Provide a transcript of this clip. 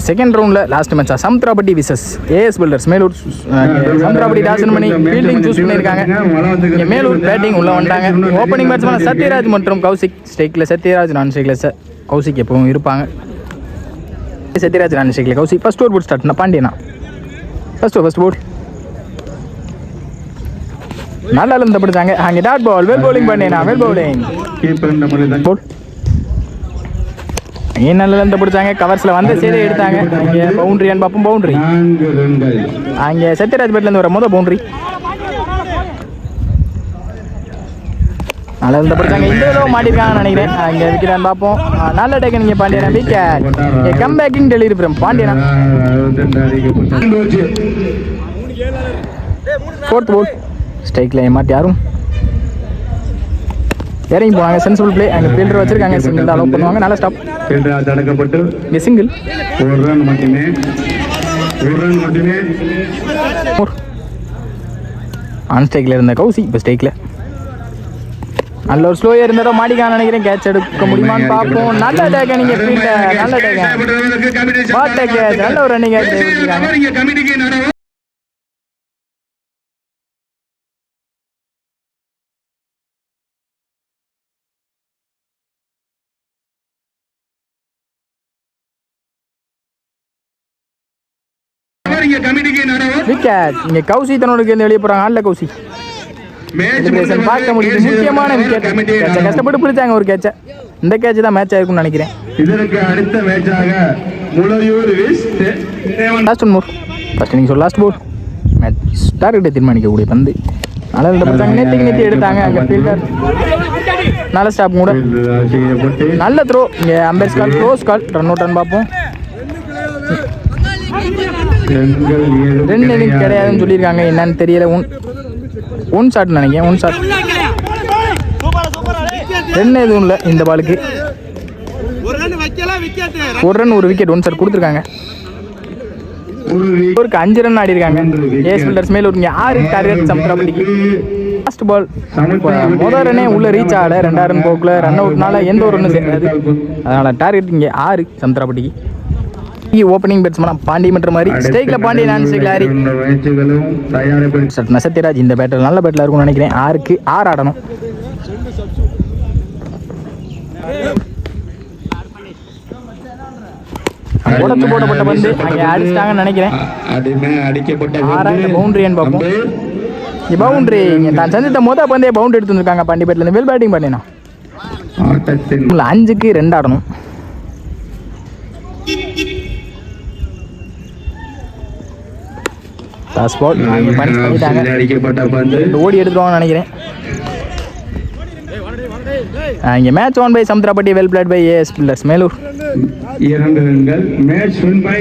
Second ரவுண்டில் last மேட்சா Samuthirapatti versus AS builders Melur. Samuthirapatti டாசன் பண்ணி ஃபீல்டிங் சூஸ் பண்ணியிருக்காங்க. மேலூர் பேட்டிங் உள்ளே வந்துட்டாங்க. ஓப்பனிங் பேட்ஸ்மேன் சத்யராஜ் மற்றும் கௌசிக். ஸ்ட்ரைக்கில் சத்யராஜ், நான் ஸ்ட்ரைக்கில் கௌசிக் எப்பவும் இருப்பாங்க. சத்யராஜ், நான் ஸ்ட்ரைக்கில் கௌசிக். ஃபர்ஸ்ட் ஓவர் போட் ஸ்டார்ட் பாண்டியனா. ஃபர்ஸ்ட் போட் நல்லா இருந்து பிடிச்சாங்க. அங்கே டாட் பால். வெல் பவுலிங் பண்ணினா. வெல் பவுலிங் போட் அங்கே நல்லா இருந்து பிடிச்சாங்க. கவர்ஸில் வந்த சைடே எடுத்தாங்க. அங்கே பவுண்ட்ரி அண்ட் பார்ப்போம். பவுண்ட்ரி அங்கே சத்யராஜ் பேட்லேருந்து வர மொதல் பவுண்ட்ரி. நல்லா இருந்து பிடிச்சாங்க. இந்த தடவை மாட்டிருக்காங்கன்னு நினைக்கிறேன். அங்கே விற்கிறான்னு பார்ப்போம். நல்ல டேக்கன் இங்கே பாண்டியனா. Wicket. Come backing delivery from பாண்டியனா. ஃபோர்த் போல் ஸ்ட்ரைக்கில் ஏமாட்டி யாரும் இறங்கி போவாங்க. Sensible play. அங்கே ஃபீல்டர் வச்சிருக்காங்க. சிங்கிள் அலோவ் பண்ணுவாங்க. நல்லா ஸ்டாப். தடுக்கப்பட்டு இங்கே சிங்கிள். ஒரு ரன் மட்டுமே. ஆன் ஸ்ட்ரைக்கில் இருந்த கௌசி இப்போ ஸ்ட்ரைக்கில். நல்ல ஒரு ஸ்லோயாக இருந்ததோ மாட்டிக்கான்னு நினைக்கிறேன். கேட்ச் எடுக்க முடியுமான்னு பார்ப்போம். நல்ல டேக்கன் நீங்கள் ஃபீல்டர். நல்ல டேக்கன். பாட் கேட்ச். நல்ல ஒரு ரன்னிங் கேட்ச். விக்கெட். இங்கே கௌசி தன்னோட வெளியே போகிறாங்க. ஆடல கௌசி பார்க்க முடியுது. முக்கியமான விக்கெட். கஷ்டப்பட்டு பிடிச்சாங்க ஒரு கேட்சை. இந்த கேட்ச் தான் மேட்ச் ஆயிருக்கும்னு நினைக்கிறேன். இதற்கு அடுத்த மேட்சாக Mulaiyur last one more. First innings ஒரு லாஸ்ட் போல் மேட்ச் டார்கெட்டை தீர்மானிக்கக்கூடிய பந்து. நல்லா பிடிச்சாங்க. நேற்று எடுத்தாங்க. அங்கே ஃபீல்டர் நல்ல ஸ்டாப் கூட. நல்ல த்ரோ. இங்கே umpire's call. Close call. Run out பார்ப்போம். ரெண்டு இன்னிங் கிடையாதுன்னு சொல்லியிருக்காங்க. என்னன்னு தெரியல. ஒன் ஷாட் நினைக்கிறேன். One shot. ரெண்டு எதுவும் இல்லை இந்த பாலுக்கு. ஒரு ரன் ஒரு விக்கெட். ஒன் ஷாட் கொடுத்துருக்காங்க. ஒருக்கு 5 ரன் ஆடி இருக்காங்க. ஏஎஸ் பில்டர்ஸ் மேல ஒரு 6 டார்கெட் சமுத்திராபட்டிக்கு. லாஸ்ட் பால் முதல் ரன்னே உள்ள ரீச் ஆகல. 2 ரன் போக்குல ரன் அவுட்னால எந்த ஒரு ரன்னும் சேர்க்காது. அதனால டார்கெட் இங்கே 6 சமுத்திராபட்டிக்கு. ஓப்பனிங் பேட்ஸ்மேன் பாண்டி மற்ற மாதிரி ஸ்ட்ரைக்கில் பாண்டி, நான் ஸ்ட்ரைக்கில் ஹரி. சத்யராஜ் இந்த பேட்டர் நல்ல பேட்டில் இருக்கும்னு நினைக்கிறேன். 6க்கு 6 ஆடணும். உடச்சு போடப்பட்ட பந்து அங்கே அடிச்சிட்டாங்கன்னு நினைக்கிறேன். 6 பவுண்டரி பார்ப்போம். பவுண்டரி தான் சந்தித்த மொதல் பந்தே பவுண்டரி எடுத்து வந்துருக்காங்க பாண்டி பேட்லேருந்து. வெல் பேட்டிங் பண்ணினா. 5க்கு 2 ஆடணும். ஓடி எடுத்துருவாங்கன்னு நினைக்கிறேன். இங்கே match one by Samuthirapatti. Well played by AS builders Melur. 2 ரன்கள். Match one by